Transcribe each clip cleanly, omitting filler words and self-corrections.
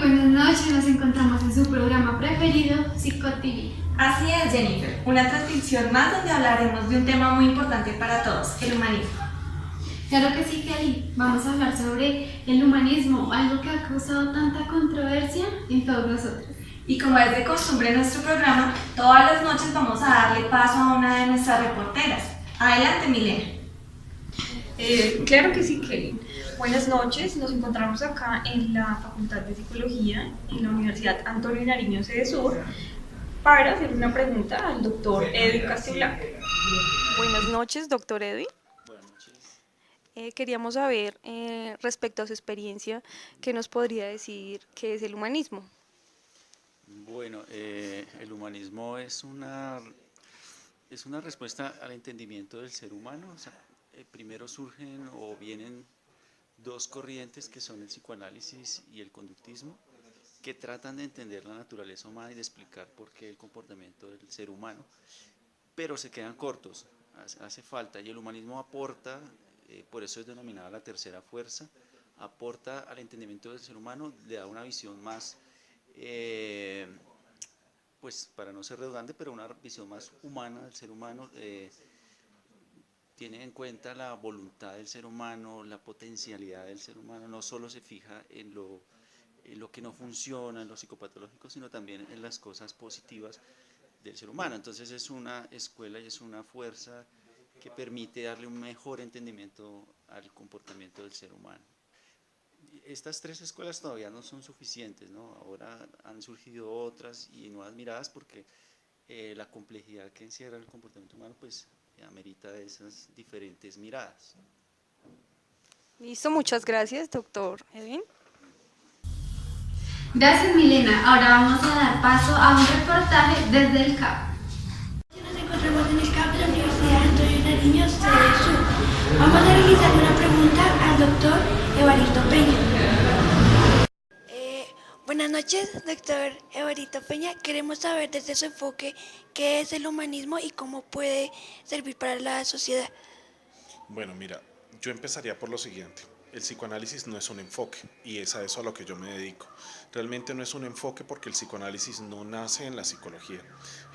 buenas noches, nos encontramos en su programa preferido, PsicoTV. Así es, Jennifer, una transmisión más donde hablaremos de un tema muy importante para todos, el humanismo. Claro que sí, Kelly, vamos a hablar sobre el humanismo, algo que ha causado tanta controversia en todos nosotros. Y como es de costumbre en nuestro programa, todas las noches vamos a darle paso a una de nuestras reporteras. Adelante, Milena. Claro que sí, Kelly. Buenas noches, nos encontramos acá en la Facultad de Psicología en la Universidad Antonio Nariño Sede Sur para hacer una pregunta al doctor Edwin Castiblanco. Buenas noches, doctor Edwin. Buenas noches. Queríamos saber, respecto a su experiencia, ¿qué nos podría decir qué es el humanismo? Bueno, el humanismo es una respuesta al entendimiento del ser humano. O sea, primero surgen o vienen dos corrientes que son el psicoanálisis y el conductismo, que tratan de entender la naturaleza humana y de explicar por qué el comportamiento del ser humano, pero se quedan cortos, hace falta, y el humanismo aporta, por eso es denominada la tercera fuerza, aporta al entendimiento del ser humano, le da una visión más, pues para no ser redundante, pero una visión más humana del ser humano, tiene en cuenta la voluntad del ser humano, la potencialidad del ser humano, no solo se fija en lo que no funciona, en lo psicopatológico, sino también en las cosas positivas del ser humano. Entonces es una escuela y es una fuerza que permite darle un mejor entendimiento al comportamiento del ser humano. Estas tres escuelas todavía no son suficientes, ¿no? Ahora han surgido otras y nuevas miradas porque la complejidad que encierra el comportamiento humano pues amerita esas diferentes miradas. Listo, muchas gracias, doctor Edwin. Gracias, Milena. Ahora vamos a dar paso a un reportaje desde el CAP. Nos encontramos en el CAP de la Universidad Antonio Nariño Sede Sur. Vamos a realizar una pregunta al doctor Evaristo Peña. Buenas noches, doctor Evaristo Peña. Queremos saber desde su enfoque qué es el humanismo y cómo puede servir para la sociedad. Bueno, mira, yo empezaría por lo siguiente. El psicoanálisis no es un enfoque y es a eso a lo que yo me dedico. Realmente no es un enfoque porque el psicoanálisis no nace en la psicología.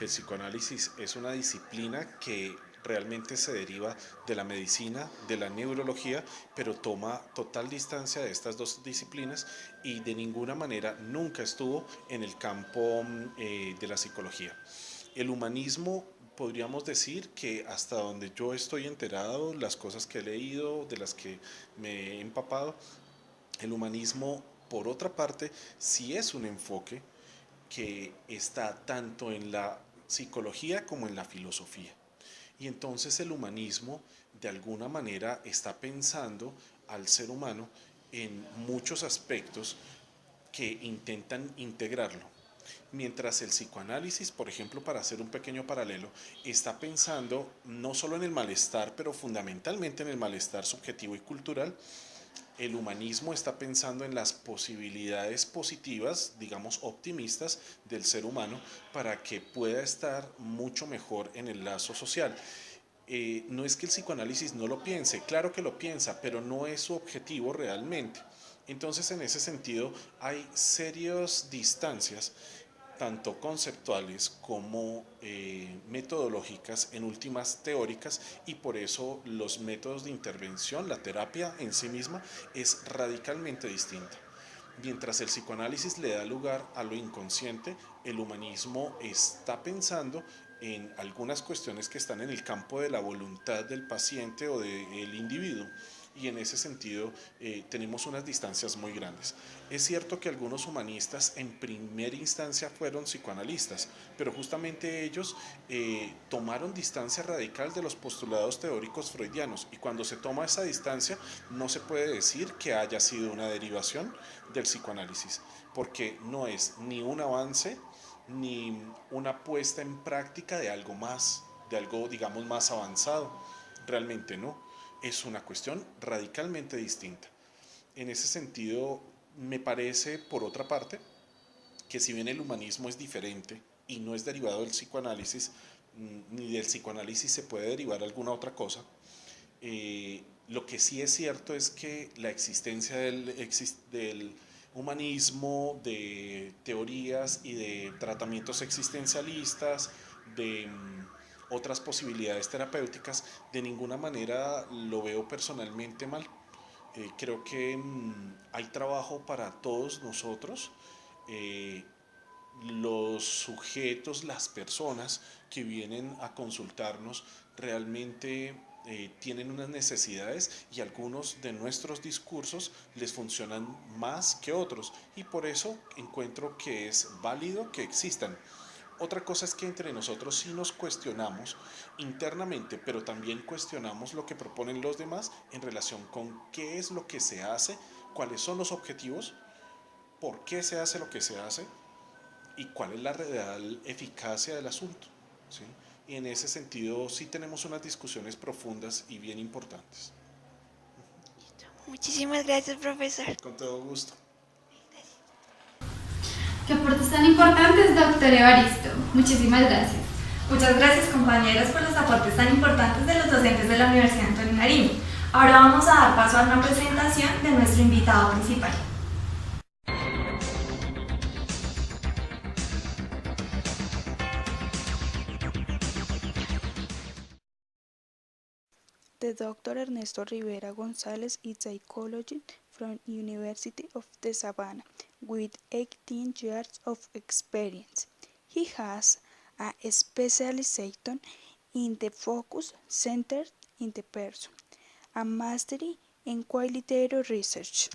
El psicoanálisis es una disciplina que realmente se deriva de la medicina, de la neurología, pero toma total distancia de estas dos disciplinas y de ninguna manera nunca estuvo en el campo de la psicología. El humanismo, podríamos decir que hasta donde yo estoy enterado, las cosas que he leído, de las que me he empapado, el humanismo, por otra parte, sí es un enfoque que está tanto en la psicología como en la filosofía. Y entonces el humanismo de alguna manera está pensando al ser humano en muchos aspectos que intentan integrarlo. Mientras el psicoanálisis, por ejemplo, para hacer un pequeño paralelo, está pensando no solo en el malestar, pero fundamentalmente en el malestar subjetivo y cultural, el humanismo está pensando en las posibilidades positivas, digamos optimistas, del ser humano para que pueda estar mucho mejor en el lazo social. No es que el psicoanálisis no lo piense, claro que lo piensa, pero no es su objetivo realmente. Entonces, en ese sentido, hay serias distancias tanto conceptuales como metodológicas, en últimas teóricas, y por eso los métodos de intervención, la terapia en sí misma, es radicalmente distinta. Mientras el psicoanálisis le da lugar a lo inconsciente, el humanismo está pensando en algunas cuestiones que están en el campo de la voluntad del paciente o del individuo, y en ese sentido tenemos unas distancias muy grandes. Es cierto que algunos humanistas en primera instancia fueron psicoanalistas, pero justamente ellos tomaron distancia radical de los postulados teóricos freudianos, y cuando se toma esa distancia no se puede decir que haya sido una derivación del psicoanálisis, porque no es ni un avance ni una puesta en práctica de algo más, de algo digamos más avanzado, realmente no. Es una cuestión radicalmente distinta. En ese sentido, me parece, por otra parte, que si bien el humanismo es diferente y no es derivado del psicoanálisis, ni del psicoanálisis se puede derivar alguna otra cosa, lo que sí es cierto es que la existencia del humanismo, de teorías y de tratamientos existencialistas, de otras posibilidades terapéuticas, de ninguna manera lo veo personalmente mal. Creo que hay trabajo para todos nosotros. Los sujetos, las personas que vienen a consultarnos realmente tienen unas necesidades y algunos de nuestros discursos les funcionan más que otros y por eso encuentro que es válido que existan. Otra cosa es que entre nosotros sí nos cuestionamos internamente, pero también cuestionamos lo que proponen los demás en relación con qué es lo que se hace, cuáles son los objetivos, por qué se hace lo que se hace y cuál es la real eficacia del asunto, ¿sí? Y en ese sentido sí tenemos unas discusiones profundas y bien importantes. Muchísimas gracias, profesor. Con todo gusto. Qué aportes tan importantes, doctor Evaristo. Muchísimas gracias. Muchas gracias, compañeros, por los aportes tan importantes de los docentes de la Universidad Antonio Nariño. Ahora vamos a dar paso a una presentación de nuestro invitado principal. The Dr. Ernesto Rivera Gonzalez is psychologist from University of the Savannah with 18 years of experience. He has a specialization in the focus centered in the person, a mastery in qualitative research.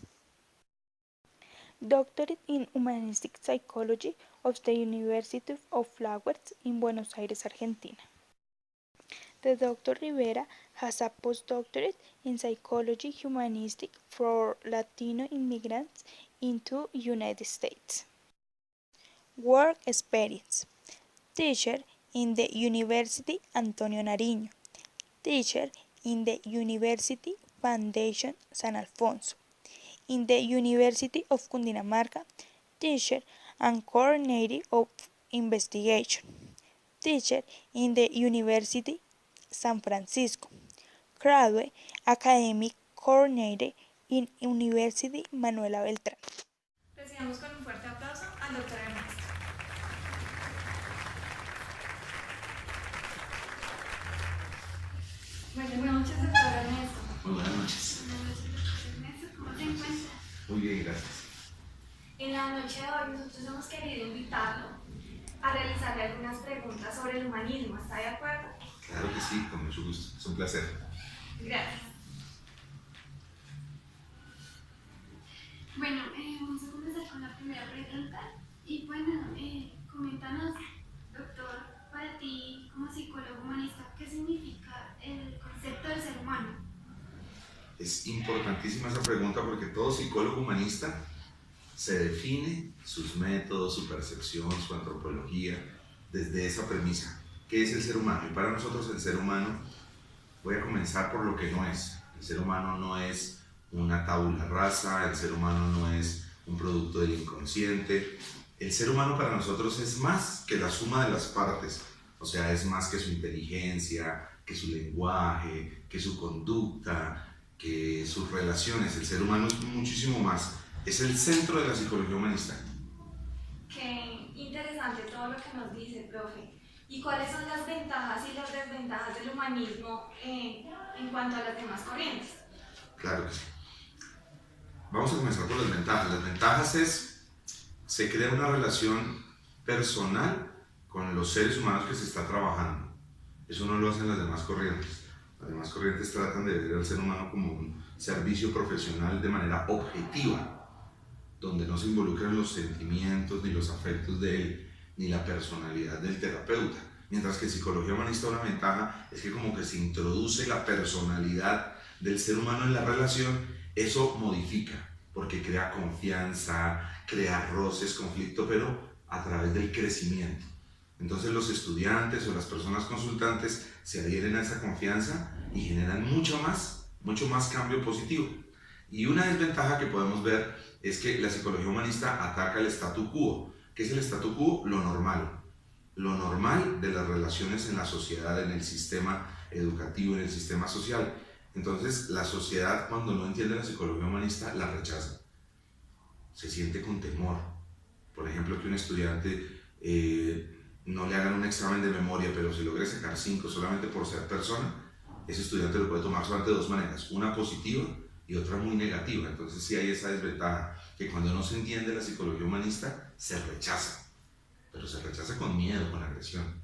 Doctorate in Humanistic Psychology of the University of Flowers in Buenos Aires, Argentina. The Dr. Rivera has a postdoctorate in psychology humanistic for Latino immigrants into United States. Work experience: teacher in the University Antonio Nariño, teacher in the University Foundation San Alfonso, in the University of Cundinamarca, teacher and coordinator of investigation, teacher in the University San Francisco, graduate academic coordinator in University Manuela Beltrán. Recibamos con un fuerte aplauso al doctor Ernesto. Buenas noches, doctor Ernesto. Muy buenas noches. Buenas noches, doctor Ernesto. ¿Cómo se encuentra? Muy bien, gracias. En la noche de hoy nosotros hemos querido invitarlo a realizarle algunas preguntas sobre el humanismo. ¿Está de acuerdo? Claro que sí, con mucho gusto. Es un placer. Gracias. Bueno, vamos a comenzar con la primera pregunta. Y bueno, coméntanos, doctor, para ti como psicólogo humanista, ¿qué significa el concepto del ser humano? Es importantísima esa pregunta porque todo psicólogo humanista se define sus métodos, su percepción, su antropología desde esa premisa. ¿Qué es el ser humano? Y para nosotros el ser humano, voy a comenzar por lo que no es. El ser humano no es una tabula rasa, el ser humano no es un producto del inconsciente. El ser humano para nosotros es más que la suma de las partes, o sea, es más que su inteligencia, que su lenguaje, que su conducta, que sus relaciones. El ser humano es muchísimo más, es el centro de la psicología humanista. Qué interesante todo lo que nos dice, profe. ¿Y cuáles son las ventajas y las desventajas del humanismo en cuanto a las demás corrientes? Claro que sí. Vamos a comenzar por las ventajas. Las ventajas es, se crea una relación personal con los seres humanos que se está trabajando. Eso no lo hacen las demás corrientes. Las demás corrientes tratan de ver al ser humano como un servicio profesional de manera objetiva, donde no se involucran los sentimientos ni los afectos de él, ni la personalidad del terapeuta. Mientras que en psicología humanista una ventaja es que como que se introduce la personalidad del ser humano en la relación, eso modifica, porque crea confianza, crea roces, conflicto, pero a través del crecimiento. Entonces los estudiantes o las personas consultantes se adhieren a esa confianza y generan mucho más cambio positivo. Y una desventaja que podemos ver es que la psicología humanista ataca el statu quo. ¿Qué es el statu quo? Lo normal de las relaciones en la sociedad, en el sistema educativo, en el sistema social. Entonces la sociedad, cuando no entiende la psicología humanista, la rechaza. se siente con temor. Por ejemplo, que un estudiante no le hagan un examen de memoria, pero se logre sacar 5 solamente por ser persona, ese estudiante lo puede tomar solamente de 2 maneras, una positiva y otra muy negativa. Entonces sí hay esa desventaja, que cuando no se entiende la psicología humanista, se rechaza, pero se rechaza con miedo, con agresión.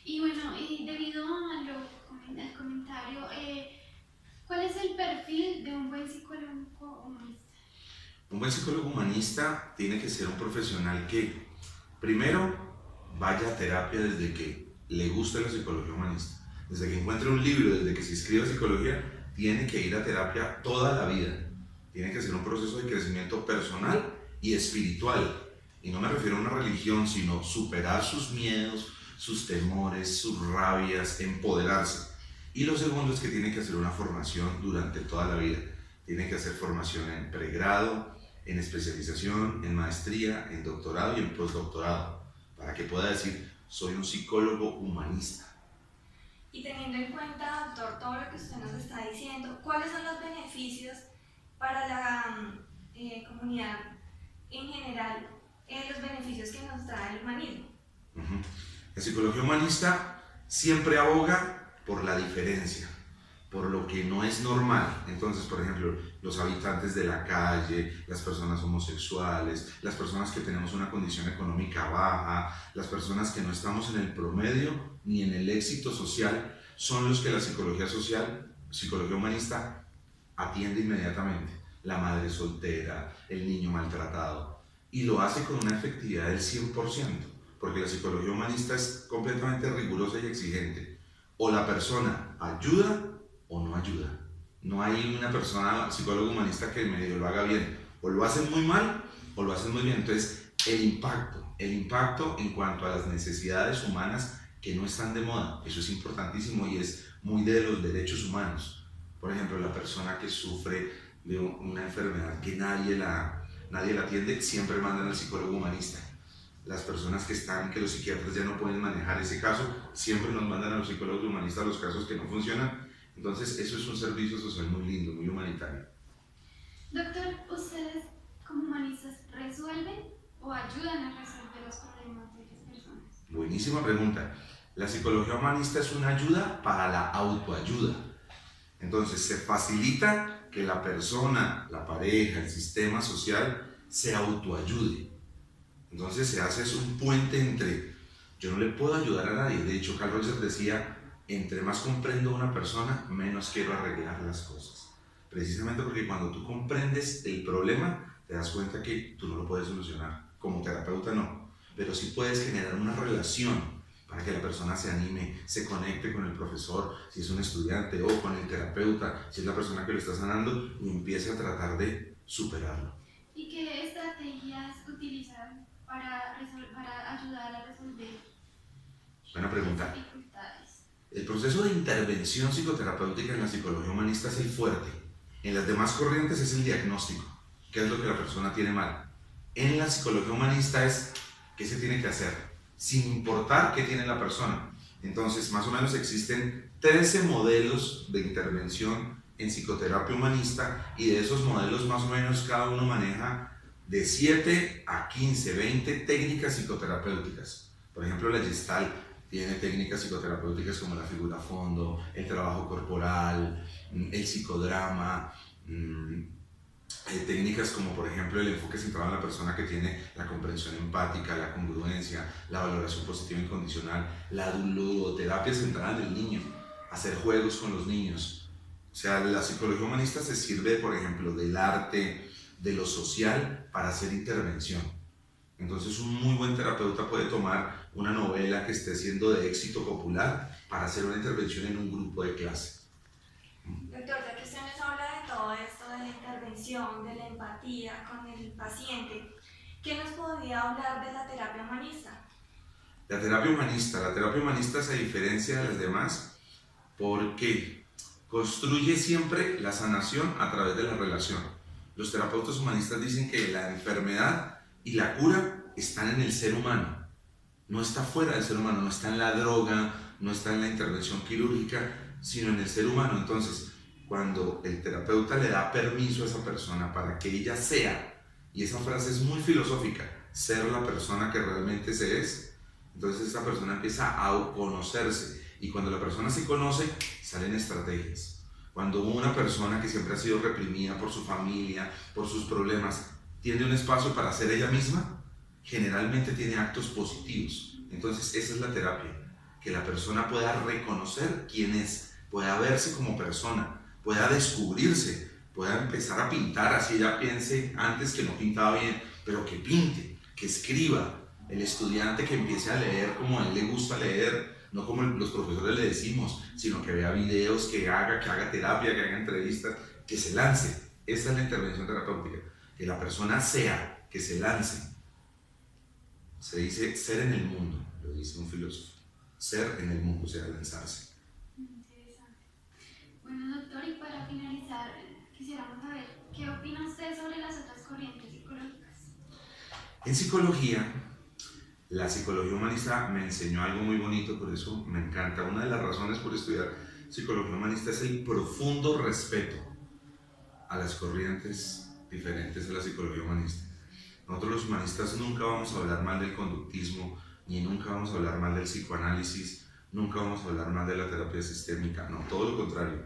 Y bueno, debido al comentario, ¿cuál es el perfil de un buen psicólogo humanista? Un buen psicólogo humanista tiene que ser un profesional que, primero, vaya a terapia desde que le guste la psicología humanista. Desde que encuentre un libro, desde que se inscriba a psicología, tiene que ir a terapia toda la vida. Tiene que ser un proceso de crecimiento personal y espiritual. Y no me refiero a una religión, sino superar sus miedos, sus temores, sus rabias, empoderarse. Y lo segundo es que tiene que hacer una formación durante toda la vida. Tiene que hacer formación en pregrado, en especialización, en maestría, en doctorado y en postdoctorado, para que pueda decir, soy un psicólogo humanista. Y teniendo en cuenta, doctor, todo lo que usted nos está diciendo, ¿cuáles son los beneficios para la comunidad en general, los beneficios que nos trae el humanismo? La psicología humanista siempre aboga por la diferencia, por lo que no es normal. Entonces, por ejemplo, los habitantes de la calle, las personas homosexuales, las personas que tenemos una condición económica baja, las personas que no estamos en el promedio ni en el éxito social, son los que la psicología humanista atiende inmediatamente. La madre soltera, el niño maltratado, y lo hace con una efectividad del 100%, porque la psicología humanista es completamente rigurosa y exigente. O la persona ayuda o no ayuda. No hay una persona psicólogo humanista que medio lo haga bien. O lo hacen muy mal o lo hacen muy bien. Entonces, el impacto en cuanto a las necesidades humanas que no están de moda, eso es importantísimo y es muy de los derechos humanos. Por ejemplo, la persona que sufre de una enfermedad que nadie la atiende, siempre mandan al psicólogo humanista. Las personas que los psiquiatras ya no pueden manejar ese caso, siempre nos mandan a los psicólogos humanistas los casos que no funcionan. Entonces, eso es un servicio social muy lindo, muy humanitario. Doctor, ¿ustedes como humanistas resuelven o ayudan a resolver los problemas de las personas? Buenísima pregunta. La psicología humanista es una ayuda para la autoayuda. Entonces, se facilita que la persona, la pareja, el sistema social se autoayude. Entonces, se hace un puente entre, yo no le puedo ayudar a nadie. De hecho, Carl Rogers decía, entre más comprendo a una persona, menos quiero arreglar las cosas. Precisamente porque cuando tú comprendes el problema, te das cuenta que tú no lo puedes solucionar. Como terapeuta no, pero sí puedes generar una relación para que la persona se anime, se conecte con el profesor, si es un estudiante, o con el terapeuta, si es la persona que lo está sanando, y empiece a tratar de superarlo. ¿Y qué estrategias utilizan para ayudar a resolver Buena pregunta. las dificultades? El proceso de intervención psicoterapéutica en la psicología humanista es el fuerte. En las demás corrientes es el diagnóstico, qué es lo que la persona tiene mal. En la psicología humanista es qué se tiene que hacer, sin importar qué tiene la persona. Entonces, más o menos existen 13 modelos de intervención en psicoterapia humanista, y de esos modelos más o menos cada uno maneja de 7 a 15, 20 técnicas psicoterapéuticas. Por ejemplo, la Gestalt tiene técnicas psicoterapéuticas como la figura a fondo, el trabajo corporal, el psicodrama, técnicas como por ejemplo el enfoque centrado en la persona, que tiene la comprensión empática, la congruencia, la valoración positiva incondicional, la ludoterapia centrada en el niño, hacer juegos con los niños. O sea, la psicología humanista se sirve, por ejemplo, del arte, de lo social, para hacer intervención. Entonces, un muy buen terapeuta puede tomar una novela que esté siendo de éxito popular para hacer una intervención en un grupo de clase. Doctor, ya que usted nos habla de todo esto, de la intervención, de la empatía con el paciente, ¿qué nos podría hablar de la terapia humanista? La terapia humanista se diferencia de las demás porque construye siempre la sanación a través de la relación. Los terapeutas humanistas dicen que la enfermedad y la cura están en el ser humano, no está fuera del ser humano, no está en la droga, no está en la intervención quirúrgica, sino en el ser humano. Entonces, cuando el terapeuta le da permiso a esa persona para que ella sea, y esa frase es muy filosófica, ser la persona que realmente se es, entonces esa persona empieza a conocerse, y cuando la persona se conoce, salen estrategias. Cuando una persona que siempre ha sido reprimida por su familia, por sus problemas, tiene un espacio para ser ella misma, generalmente tiene actos positivos. Entonces esa es la terapia, que la persona pueda reconocer quién es, pueda verse como persona, pueda descubrirse, pueda empezar a pintar, así ella piense antes que no pintaba bien, pero que pinte, que escriba. El estudiante que empiece a leer como a él le gusta leer, no como los profesores le decimos, sino que vea videos, que haga terapia, que haga entrevistas, que se lance. Esta es la intervención terapéutica, que la persona sea, que se lance. Se dice ser en el mundo, lo dice un filósofo. Ser en el mundo, o sea, lanzarse. Interesante. Bueno, doctor, y para finalizar, quisiéramos saber qué opina usted sobre las otras corrientes psicológicas. En psicología, la psicología humanista me enseñó algo muy bonito, por eso me encanta. Una de las razones por estudiar psicología humanista es el profundo respeto a las corrientes diferentes de la psicología humanista. Nosotros los humanistas nunca vamos a hablar mal del conductismo, ni nunca vamos a hablar mal del psicoanálisis, nunca vamos a hablar mal de la terapia sistémica, no, todo lo contrario.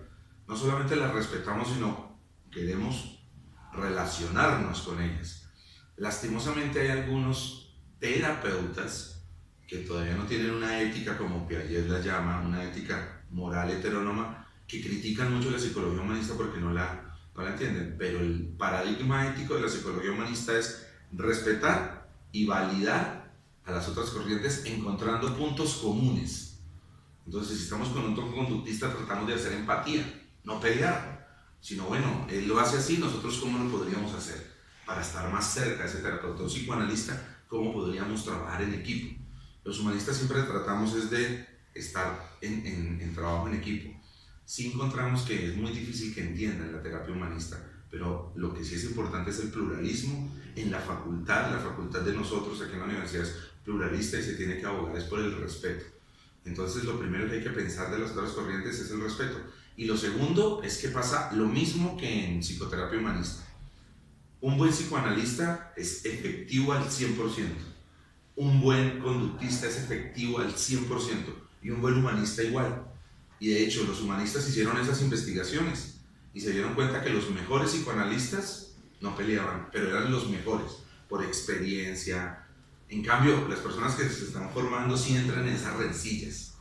No solamente las respetamos, sino queremos relacionarnos con ellas. Lastimosamente hay algunos terapeutas que todavía no tienen una ética, como Piaget la llama, una ética moral heterónoma, que critican mucho la psicología humanista porque no la entienden, pero el paradigma ético de la psicología humanista es respetar y validar a las otras corrientes encontrando puntos comunes. Entonces, si estamos con un conductista, tratamos de hacer empatía, no pelear, sino bueno, él lo hace así, nosotros cómo lo podríamos hacer para estar más cerca de ese terapeuta o psicoanalista, cómo podríamos trabajar en equipo. Los humanistas siempre tratamos es de estar en trabajo en equipo. Sí encontramos que es muy difícil que entiendan la terapia humanista, pero lo que sí es importante es el pluralismo en la facultad de nosotros aquí en la universidad es pluralista y se tiene que abogar es por el respeto. Entonces lo primero que hay que pensar de las otras corrientes es el respeto. Y lo segundo es que pasa lo mismo que en psicoterapia humanista. Un buen psicoanalista es efectivo al 100%, un buen conductista es efectivo al 100% y un buen humanista igual. Y de hecho los humanistas hicieron esas investigaciones y se dieron cuenta que los mejores psicoanalistas no peleaban, pero eran los mejores por experiencia. En cambio, las personas que se están formando sí entran en esas rencillas.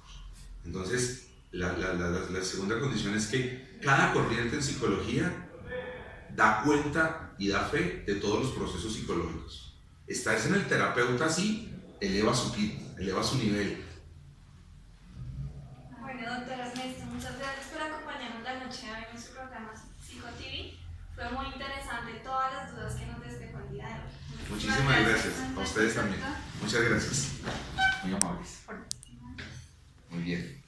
Entonces, la segunda condición es que cada corriente en psicología da cuenta y da fe de todos los procesos psicológicos. Estar en el terapeuta sí eleva su kit, eleva su nivel. Bueno, doctora Ernesto, muchas gracias por acompañarnos la noche de hoy en nuestro programa PsicoTV. Fue muy interesante todas las dudas que nos despejó el día de hoy. Muchísimas gracias. A ustedes también. Muchas gracias. Muy amables. Muy bien.